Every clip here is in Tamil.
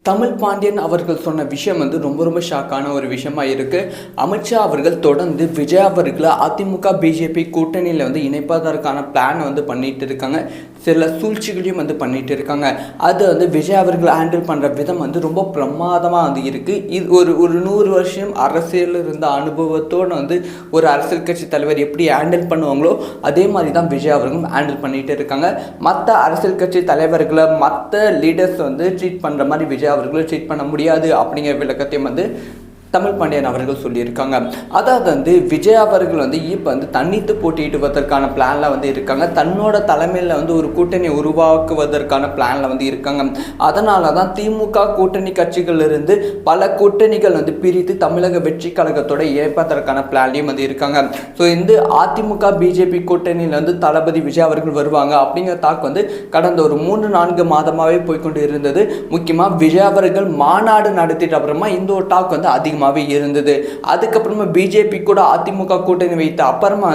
தமிழ் பாண்டியன் அவர்கள் சொன்ன விஷயம் ரொம்ப ஷாக்கான ஒரு விஷயமா இருக்குது. அமித்ஷா அவர்கள் தொடர்ந்து விஜய் அவர்களை அதிமுக பிஜேபி கூட்டணியில் இணைப்பதற்கான பிளான் பண்ணிட்டு இருக்காங்க. சில சூழ்ச்சிகளையும் பண்ணிட்டு இருக்காங்க. அது விஜய் அவர்கள் ஹேண்டில் பண்ணுற விதம் ரொம்ப பிரமாதமாக இருக்குது. இது ஒரு 100 வருஷம் அரசியல் இருந்த அனுபவத்தோடு ஒரு அரசியல் கட்சி தலைவர் எப்படி ஹேண்டில் பண்ணுவாங்களோ அதே மாதிரி தான் விஜய் அவர்களும் ஹேண்டில் பண்ணிட்டு இருக்காங்க. மற்ற அரசியல் கட்சி தலைவர்களை மற்ற லீடர்ஸ் ட்ரீட் பண்ணுற மாதிரி விஜய் அவர்களும் ட்ரீட் பண்ண முடியாது அப்படிங்கிற விளக்கத்தையும் தமிழ் பாண்டியன் அவர்கள் சொல்லியிருக்காங்க. அதாவது விஜய் அவர்கள் இப்போ தனித்து போட்டியிடுவதற்கான பிளானில் இருக்காங்க. தன்னோட தலைமையில் ஒரு கூட்டணி உருவாக்குவதற்கான பிளானில் இருக்காங்க. அதனால தான் திமுக கூட்டணி கட்சிகளிலிருந்து பல கூட்டணிகள் பிரித்து தமிழக வெற்றி கழகத்தோட இணைப்பதற்கான பிளான்லையும் இருக்காங்க. ஸோ இந்த அதிமுக பிஜேபி கூட்டணியில் தளபதி விஜய் அவர்கள் வருவாங்க அப்படிங்கிற தாக்கு கடந்த ஒரு 3-4 மாதமாகவே போய்கொண்டு இருந்தது. முக்கியமாக விஜய் அவர்கள் மாநாடு நடத்திட்டு அப்புறமா இந்த ஒரு டாக் அதிகமாக இருந்தது. அதுக்கப்புறமா பிஜேபி கூட அதிமுக கூட்டணி வைத்த அப்புறமா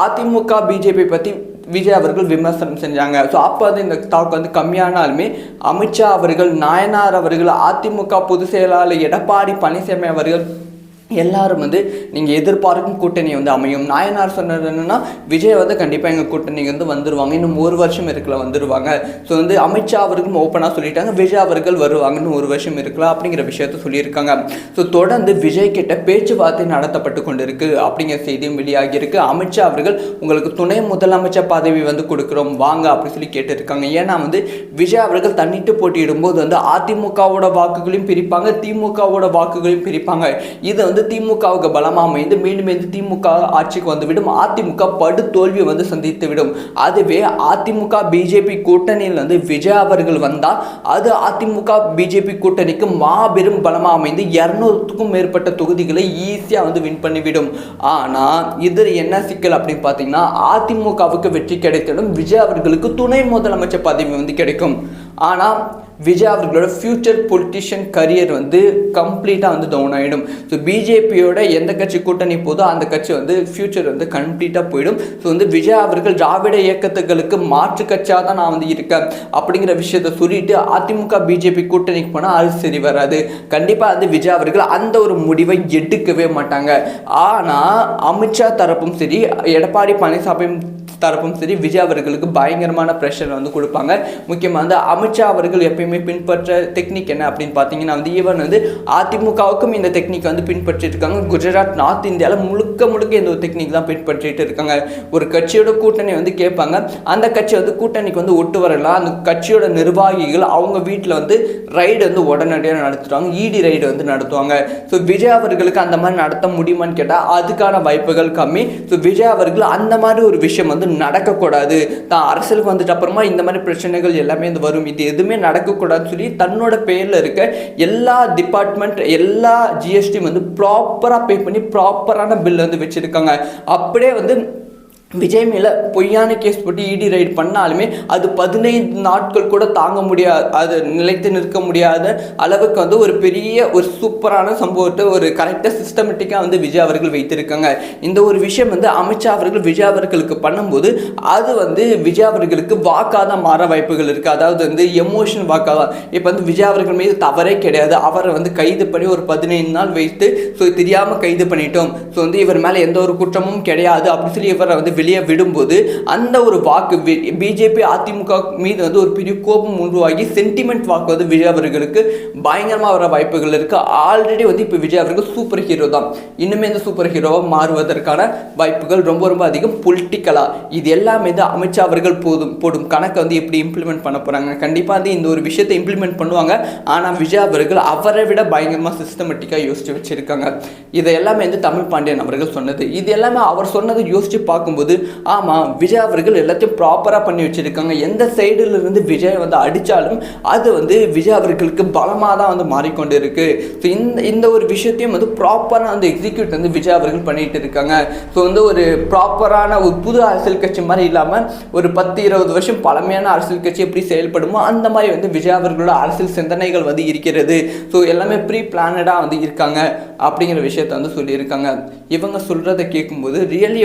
அதிமுக பிஜேபி பத்தி விஜய் அவர்கள் விமர்சனம் செஞ்சாங்க. ஸோ அப்போ இந்த டாக் கம்மியானாலுமே அமித்ஷா அவர்கள், நாயனார் அவர்கள், அதிமுக பொதுச் செயலாளர் எடப்பாடி பழனிசாமி அவர்கள் எல்லாரும் நீங்கள் எதிர்பார்க்கும் கூட்டணி அமையும். நாயனார் சொன்னது என்னென்னா விஜய் கண்டிப்பாக எங்கள் கூட்டணிக்கு வந்துடுவாங்க, இன்னும் 1 வருஷம் இருக்கலாம் வந்துடுவாங்க. ஸோ அமித்ஷா அவர்களும் ஓப்பனாக சொல்லிட்டாங்க விஜய் அவர்கள் வருவாங்க, இன்னும் 1 வருஷம் இருக்கலாம் அப்படிங்கிற விஷயத்த சொல்லியிருக்காங்க. ஸோ தொடர்ந்து விஜய் கிட்ட பேச்சுவார்த்தை நடத்தப்பட்டு கொண்டு இருக்கு அப்படிங்கிற செய்தியும் வெளியாகியிருக்கு. அமித்ஷா அவர்கள் உங்களுக்கு துணை முதலமைச்சர் பதவி கொடுக்குறோம் வாங்க அப்படி சொல்லி கேட்டிருக்காங்க. ஏன்னா விஜய் அவர்கள் தன்னிட்டு போட்டியிடும்போது அதிமுகவோட வாக்குகளையும் பிரிப்பாங்க, திமுகவோட வாக்குகளையும் பிரிப்பாங்க. இது திமுகவுக்கு பலமா அமைந்து மீண்டும் திமுக ஆட்சிக்கு வந்துவிடும், அதிமுக படு தோல்வி சந்தித்து விடும். அதுவே அதிமுக பிஜேபி கூட்டணியில் விஜய் அவர்கள் வந்தால் அது அதிமுக பிஜேபி கூட்டணிக்கு மாபெரும் பலமா அமைந்து 200க்கும் மேற்பட்ட தொகுதிகளை ஈஸியா வின் பண்ணிவிடும். ஆனா இது என்ன சிக்கல் அப்படின்னு பார்த்தீங்கன்னா அதிமுகவுக்கு வெற்றி கிடைத்திடும், விஜய் அவர்களுக்கு துணை முதலமைச்சர் பதவி கிடைக்கும். ஆனால் விஜய் அவர்களோட ஃபியூச்சர் பொலிட்டிஷியன் கரியர் கம்ப்ளீட்டாக டவுன் ஆகிடும். ஸோ பிஜேபியோட எந்த கட்சி கூட்டணி போதோ அந்த கட்சி ஃபியூச்சர் கம்ப்ளீட்டாக போயிடும். ஸோ விஜய் அவர்கள் திராவிட இயக்கத்துகளுக்கு மாற்று கட்சியாக தான் நான் இருக்கேன் அப்படிங்கிற விஷயத்த சொல்லிட்டு அதிமுக பிஜேபி கூட்டணிக்கு போனால் அது சரி வராது. கண்டிப்பாக விஜய் அவர்கள் அந்த ஒரு முடிவை எடுக்கவே மாட்டாங்க. ஆனால் அமித்ஷா தரப்பும் சரி, எடப்பாடி பழனிசாமி தரப்பும் சரி விஜய் அவர்களுக்கு பயங்கரமான ப்ரெஷர் கொடுப்பாங்க. முக்கியமாக அமித்ஷா அவர்கள் எப்பயுமே பின்பற்ற டெக்னிக் என்ன அப்படின்னு பார்த்தீங்கன்னா ஈவன் அதிமுகவுக்கும் இந்த டெக்னிக் பின்பற்றிட்டு இருக்காங்க. குஜராத், நார்த் இந்தியாவில் முழுக்க இந்த ஒரு டெக்னிக் தான் பின்பற்றிட்டு இருக்காங்க. ஒரு கட்சியோட கூட்டணி கேட்பாங்க, அந்த கட்சி கூட்டணிக்கு ஒட்டு வரலாம், அந்த கட்சியோட நிர்வாகிகள் அவங்க வீட்டில் ரைடு உடனடியாக நடத்துவாங்க, இடி ரைடு நடத்துவாங்க. ஸோ விஜய் அவர்களுக்கு அந்த மாதிரி நடத்த முடியுமான்னு கேட்டால் அதுக்கான வாய்ப்புகள் கம்மி. ஸோ விஜய் அவர்கள் அந்த மாதிரி ஒரு விஷயம் நடக்கக்கூடாது, தான் அரசியலுக்கு வந்துட்டு அப்புறமா இந்த மாதிரி பிரச்சனைகள் எல்லாமே வரும், இது எதுவுமே நடக்கக்கூடாதுன்னு சொல்லி தன்னோட பேரில் இருக்க எல்லா டிபார்ட்மெண்ட் எல்லா ஜிஎஸ்டி ப்ராப்பராக பே பண்ணி ப்ராப்பரான பில் வச்சுருக்காங்க. அப்படியே விஜய் மேலே பொய்யான கேஸ் போட்டு இடி ரைடு பண்ணாலுமே அது 15 நாட்கள் கூட தாங்க முடியாது, அது நிலைத்து நிற்க முடியாத அளவுக்கு ஒரு பெரிய ஒரு சூப்பரான சம்பவத்தை ஒரு கரெக்டாக சிஸ்டமேட்டிக்காக விஜய் அவர்கள் வைத்திருக்காங்க. இந்த ஒரு விஷயம் அமித்ஷா அவர்கள் விஜய் அவர்களுக்கு பண்ணும்போது அது விஜய் அவர்களுக்கு வாக்காக மாற வாய்ப்புகள் இருக்குது. அதாவது எமோஷன் வாக்காக. இப்போ விஜய் அவர்கள் மீது தவறே கிடையாது, அவரை கைது பண்ணி ஒரு 15 நாள் வைத்து ஸோ தெரியாமல் கைது பண்ணிட்டோம், ஸோ இவர் மேலே எந்த ஒரு குற்றமும் கிடையாது அப்படி சொல்லி இவரை வெளியே விடும்போது அந்த ஒரு வாக்கு பிஜேபி அதிமுக மீது ஒரு பெரிய கோபம் உருவாகி சென்டிமெண்ட் வாக்கு விஜய் அவர்களுக்கு பயங்கரமாக வர வாய்ப்புகள் இருக்கு. ஆல்ரெடி இப்போ விஜய் அவர்கள் சூப்பர் ஹீரோ தான், இன்னுமே இந்த சூப்பர் ஹீரோவாக மாறுவதற்கான வாய்ப்புகள் ரொம்ப அதிகம். பொலிட்டிக்கலா இது எல்லாமே அமித்ஷா அவர்கள் போடும் கணக்கை எப்படி இம்ப்ளிமெண்ட் பண்ண போறாங்க. கண்டிப்பாக இந்த ஒரு விஷயத்தை இம்ப்ளிமெண்ட் பண்ணுவாங்க. ஆனால் விஜய் அவர்கள் அவரை விட பயங்கரமாக சிஸ்டமேட்டிக்காக யோசிச்சு வச்சிருக்காங்க. இதை எல்லாமே தமிழ் பாண்டியன் அவர்கள் சொன்னது. இது எல்லாமே அவர் சொன்னதை யோசிச்சு பார்க்கும்போது ஆமாம் விஜய் அவர்கள் எல்லாத்தையும் ப்ராப்பராக பண்ணி வச்சிருக்காங்க. எந்த சைடில் இருந்து விஜய் அடித்தாலும் அது விஜய் அவர்களுக்கு பலமாக தான் மாறிக்கொண்டு இருக்கு. ஸோ இந்த ஒரு விஷயத்தையும் ப்ராப்பராக எக்ஸிக்யூட் விஜய் அவர்கள் பண்ணிட்டு இருக்காங்க. ஸோ ஒரு ப்ராப்பரான ஒரு புது அரசியல் கட்சி மாதிரி இல்லாமல் ஒரு 10-20 வருஷம் பழமையான அரசியல் கட்சி எப்படி செயல்படுமோ அந்த மாதிரி விஜய் அவர்களோட அரசியல் சிந்தனைகள் இருக்கிறது. ஸோ எல்லாமே ப்ரீ பிளானடாக இருக்காங்க அப்படிங்கிற விஷயத்த சொல்லியிருக்காங்க. இவங்க சொல்கிறத கேட்கும்போது ரியலி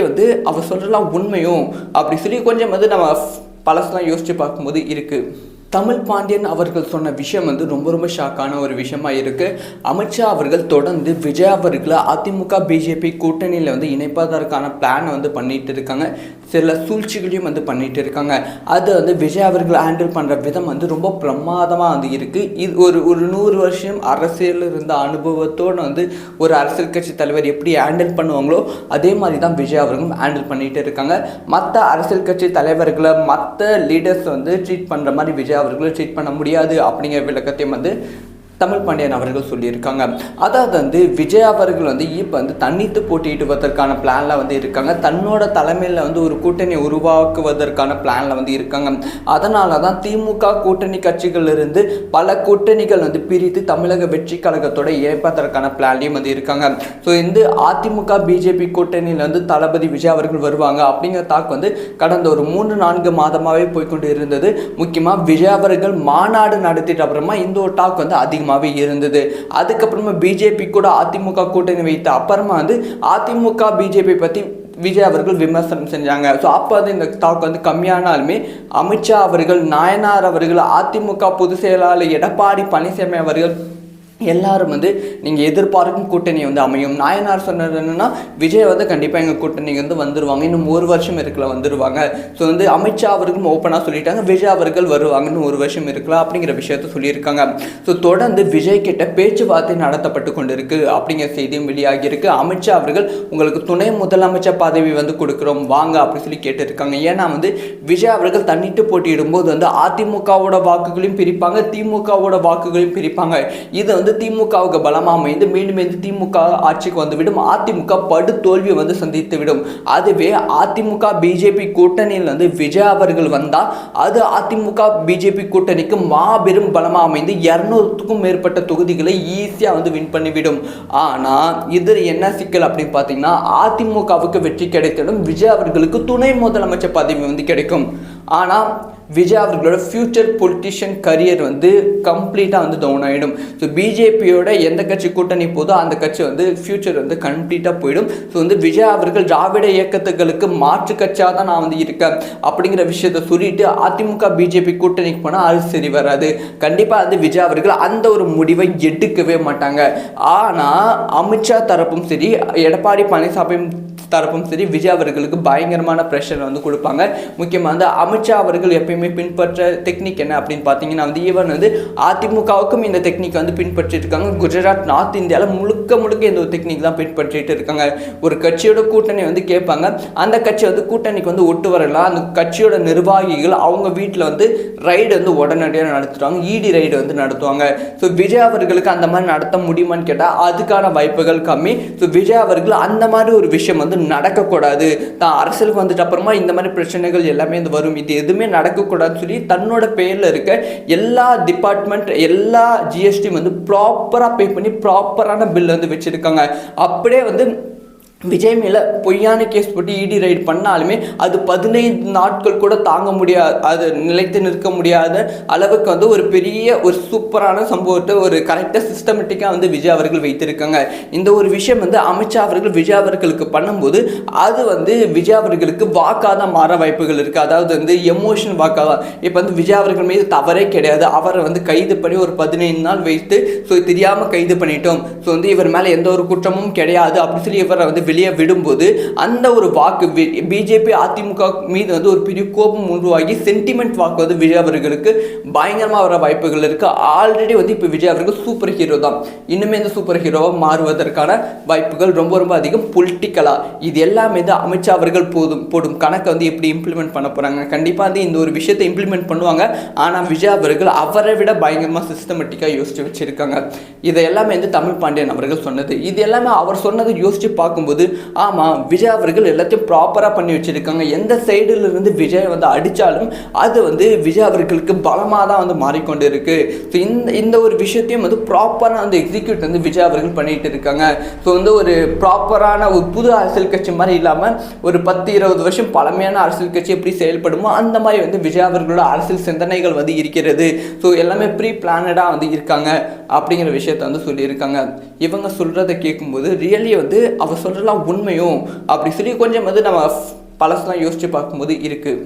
அவர் சொல்கிறலாம் உண்மையும் அப்படி சொல்லி கொஞ்சம் நம்ம பழசெல்லாம் யோசித்து பார்க்கும்போது இருக்குது. தமிழ் பாண்டியன் அவர்கள் சொன்ன விஷயம் வந்து ரொம்ப ஷாக்கான ஒரு விஷயமா இருக்கு. அமித்ஷா அவர்கள் தொடர்ந்து விஜய் அவர்களை அதிமுக பிஜேபி கூட்டணியில் வந்து இணைப்பதற்கான பிளான் வந்து பண்ணிட்டு இருக்காங்க. சில சூழ்ச்சிகளையும் வந்து பண்ணிட்டு இருக்காங்க. அது வந்து விஜய் அவர்கள் ஹேண்டில் பண்ணுற விதம் வந்து ரொம்ப பிரமாதமாக வந்து இருக்குது. இது ஒரு 100 வருஷம் அரசியல் இருந்த அனுபவத்தோடு வந்து ஒரு அரசியல் கட்சி தலைவர் எப்படி ஹேண்டில் பண்ணுவாங்களோ அதே மாதிரி தான் விஜய் அவர்களும் ஹேண்டில் பண்ணிட்டு இருக்காங்க. மற்ற அரசியல் கட்சி தலைவர்களை மற்ற லீடர்ஸ் வந்து ட்ரீட் பண்ணுற மாதிரி விஜய் அவர்களை ட்ரீட் பண்ண முடியாது அப்படிங்கிற விளக்கத்தையும் வந்து தமிழ் பாண்டியன் அவர்கள் சொல்லியிருக்காங்க. அதாவது வந்து விஜய் அவர்கள் வந்து இப்போ வந்து தனித்து போட்டியிடுவதற்கான பிளானில் வந்து இருக்காங்க. தன்னோட தலைமையில் வந்து ஒரு கூட்டணி உருவாக்குவதற்கான பிளானில் வந்து இருக்காங்க. அதனால தான் திமுக கூட்டணி கட்சிகளிலிருந்து பல கூட்டணிகள் வந்து பிரித்து தமிழக வெற்றி கழகத்தோட இணைப்பதற்கான பிளான்லையும் வந்து இருக்காங்க. ஸோ இந்த அதிமுக பிஜேபி கூட்டணியில் வந்து தளபதி விஜய் அவர்கள் வருவாங்க அப்படிங்கிற தாக்கு வந்து கடந்த ஒரு 3-4 மாதமாகவே போய்கொண்டு இருந்தது. முக்கியமாக விஜய் அவர்கள் மாநாடு நடத்திட்டு அப்புறமா இந்த ஒரு டாக் வந்து அதிகமாகவே இருந்தது. அதுக்கப்புறமா பிஜேபி கூட அதிமுக கூட்டணி வைத்த அப்புறமா வந்து அதிமுக பிஜேபி பற்றி விஜய் அவர்கள் விமர்சனம் செஞ்சாங்க. ஸோ அப்போ வந்து இந்த டாக் வந்து கம்மியானாலுமே அமித்ஷா அவர்கள், நாயனார் அவர்கள், அதிமுக பொதுச் செயலாளர் எடப்பாடி பழனிசாமி அவர்கள் எல்லாரும் வந்து நீங்கள் எதிர்பார்க்கும் கூட்டணி வந்து அமையும். நாயனார் சொன்னது என்னன்னா விஜய் வந்து கண்டிப்பாக எங்கள் கூட்டணிக்கு வந்து வந்துடுவாங்க, இன்னும் 1 வருஷம் இருக்கல வந்துடுவாங்க. ஸோ வந்து அமித்ஷா அவர்களும் ஓப்பனாக சொல்லிட்டாங்க விஜய் அவர்கள் வருவாங்கன்னு 1 வருஷம் இருக்கலாம் அப்படிங்கிற விஷயத்த சொல்லியிருக்காங்க. ஸோ தொடர்ந்து விஜய் கிட்ட பேச்சுவார்த்தை நடத்தப்பட்டு கொண்டு இருக்கு அப்படிங்கிற செய்தியும் வெளியாகியிருக்கு. அமித்ஷா அவர்கள் உங்களுக்கு துணை முதலமைச்சர் பதவி வந்து கொடுக்குறோம் வாங்க அப்படி சொல்லி கேட்டிருக்காங்க. ஏன்னா வந்து விஜய் அவர்கள் தன்னிட்டு போட்டியிடும்போது வந்து அதிமுகவோட வாக்குகளையும் பிரிப்பாங்க, திமுகவோட வாக்குகளையும் பிரிப்பாங்க. இது வந்து திமுகவுக்கு பலமாக அமைந்து மீண்டும் திமுக ஆட்சிக்கு வந்துவிடும். அதிமுக படு தோல்வியை வந்து சந்தித்து விடும். அதுவே அதிமுக பிஜேபி கூட்டணியில் வந்து விஜய் அவர்கள் வந்தால் அது அதிமுக பிஜேபி கூட்டணிக்கு மாபெரும் பலமாக அமைந்து 200க்கும் மேற்பட்ட தொகுதிகளை ஈஸியாக வந்து வின் பண்ணிவிடும். ஆனால் இது என்ன சிக்கல் அப்படின்னு பார்த்தீங்கன்னா அதிமுகவுக்கு வெற்றி கிடைத்திடும், விஜய் அவர்களுக்கு துணை முதலமைச்சர் பதவி வந்து கிடைக்கும். ஆனால் விஜய் அவர்களோட ஃபியூச்சர் பொலிட்டிஷியன் கரியர் வந்து கம்ப்ளீட்டாக வந்து டவுன் ஆகிடும். ஸோ பிஜேபியோட எந்த கட்சி கூட்டணி போதோ அந்த கட்சி வந்து ஃபியூச்சர் வந்து கம்ப்ளீட்டாக போயிடும். ஸோ வந்து விஜய் அவர்கள் திராவிட இயக்கத்துகளுக்கு மாற்று கட்சியாக தான் நான் வந்து இருக்கேன் அப்படிங்கிற விஷயத்த சொல்லிட்டு அதிமுக பிஜேபி கூட்டணிக்கு போனால் அது சரி வராது. கண்டிப்பாக வந்து விஜய் அவர்கள் அந்த ஒரு முடிவை எடுக்கவே மாட்டாங்க. ஆனால் அமித்ஷா தரப்பும் சரி, எடப்பாடி பழனிசாமி தரப்பும் சரி விஜய் அவர்களுக்கு பயங்கரமான ப்ரெஷர் வந்து கொடுப்பாங்க. முக்கியமாக வந்து அமித்ஷா அவர்கள் எப்பயுமே பின்பற்ற டெக்னிக் என்ன அப்படின்னு பார்த்தீங்கன்னா வந்து ஈவன் வந்து அதிமுகவுக்கும் இந்த டெக்னிக் வந்து பின்பற்றிட்டு இருக்காங்க. குஜராத், நார்த் இந்தியாவில் முழுக்க இந்த ஒரு டெக்னிக் தான் பின்பற்றிட்டு இருக்காங்க. ஒரு கட்சியோட கூட்டணி வந்து கேட்பாங்க, அந்த கட்சி வந்து கூட்டணிக்கு வந்து ஒட்டு வரலாம், அந்த கட்சியோட நிர்வாகிகள் அவங்க வீட்டில் வந்து ரைடு வந்து உடனடியாக நடத்துவாங்க, இடி ரைடு வந்து நடத்துவாங்க. ஸோ விஜய் அவர்களுக்கு அந்த மாதிரி நடத்த முடியுமான்னு கேட்டால் அதுக்கான வாய்ப்புகள் கம்மி. ஸோ விஜய் அவர்கள் அந்த மாதிரி ஒரு விஷயம் வந்து நடக்கக்கூடாது, தான் அரசியலுக்கு வந்துட்டு அப்புறமா இந்த மாதிரி பிரச்சனைகள் எல்லாமே வந்து வரும், இது எதுவுமே நடக்கக்கூடாதுன்னு சொல்லி தன்னோட பேரில் இருக்க எல்லா டிபார்ட்மெண்ட் எல்லா ஜிஎஸ்டி வந்து ப்ராப்பராக பே பண்ணி ப்ராப்பரான பில் வந்து வச்சுருக்காங்க. அப்படியே வந்து விஜய் மேலே பொய்யான கேஸ் போட்டு இடி ரைடு பண்ணாலுமே அது 15 நாட்கள் கூட தாங்க முடியாது, அது நிலைத்து நிற்க முடியாத அளவுக்கு வந்து ஒரு பெரிய ஒரு சூப்பரான சம்பவத்தை ஒரு கரெக்டாக சிஸ்டமேட்டிக்காக வந்து விஜய் அவர்கள் வைத்திருக்காங்க. இந்த ஒரு விஷயம் வந்து அமித்ஷா அவர்கள் விஜய் அவர்களுக்கு பண்ணும்போது அது வந்து விஜய் அவர்களுக்கு வாக்காக தான் மாற வாய்ப்புகள் இருக்குது. அதாவது வந்து எமோஷன் வாக்காக தான். இப்போ வந்து விஜய் அவர்கள் மீது தவறே கிடையாது, அவரை வந்து கைது பண்ணி ஒரு 15 நாள் வைத்து ஸோ தெரியாமல் கைது பண்ணிட்டோம், ஸோ வந்து இவர் மேலே எந்த ஒரு குற்றமும் கிடையாது அப்படின்னு சொல்லி இவரை வந்து வெளியே விடும்போது அந்த ஒரு வாக்கு பிஜேபி அதிமுக மீது வந்து ஒரு பெரிய கோபம் உருவாகி சென்டிமெண்ட் வாக்கு வந்து விஜய் அவர்களுக்கு பயங்கரமாக வர வாய்ப்புகள் இருக்கு. ஆல்ரெடி வந்து இப்போ விஜய் அவர்கள் சூப்பர் ஹீரோ தான், இன்னுமே இந்த சூப்பர் ஹீரோவாக மாறுவதற்கான வாய்ப்புகள் ரொம்ப அதிகம். பொலிட்டிக்கலா இது எல்லாமே தான் அமித்ஷா அவர்கள் போடும் கணக்கை வந்து எப்படி இம்ப்ளிமெண்ட் பண்ண போறாங்க. கண்டிப்பாக வந்து இந்த ஒரு விஷயத்தை இம்ப்ளிமெண்ட் பண்ணுவாங்க. ஆனால் விஜய் அவர்கள் அவரை விட பயங்கரமாக சிஸ்டமேட்டிக்காக யோசிச்சு வச்சிருக்காங்க. இதை எல்லாமே வந்து தமிழ் பாண்டியன் அவர்கள் சொன்னது. இது எல்லாமே அவர் சொன்னதை யோசிச்சு பார்க்கும்போது ஆமாம் விஜய் அவர்கள் எல்லாத்தையும் ப்ராப்பராக பண்ணி வச்சுருக்காங்க. எந்த சைடில் இருந்து விஜய் வந்து அடித்தாலும் அது வந்து விஜய் அவர்களுக்கு பலமாக தான் வந்து மாறிக்கொண்டு இருக்கு. ஸோ இந்த ஒரு விஷயத்தையும் வந்து ப்ராப்பராக வந்து எக்ஸிக்யூட் வந்து விஜய் அவர்கள் பண்ணிட்டு இருக்காங்க. ஸோ வந்து ஒரு ப்ராப்பரான ஒரு புது அரசியல் கட்சி மாதிரி இல்லாமல் ஒரு 10-20 வருஷம் பழமையான அரசியல் கட்சி எப்படி செயல்படுமோ அந்த மாதிரி வந்து விஜய் அவர்களோட அரசியல் சிந்தனைகள் வந்து இருக்கிறது. ஸோ எல்லாமே ப்ரீ பிளானடாக வந்து இருக்காங்க அப்படிங்கிற விஷயத்த வந்து சொல்லியிருக்காங்க. இவங்க சொல்கிறத கேட்கும்போது ரியலி வந்து அவர் சொல்கிறலாம் உண்மையும் அப்படி சொல்லி கொஞ்சம் வந்து நம்ம பழசெல்லாம் யோசித்து பார்க்கும்போது இருக்குது.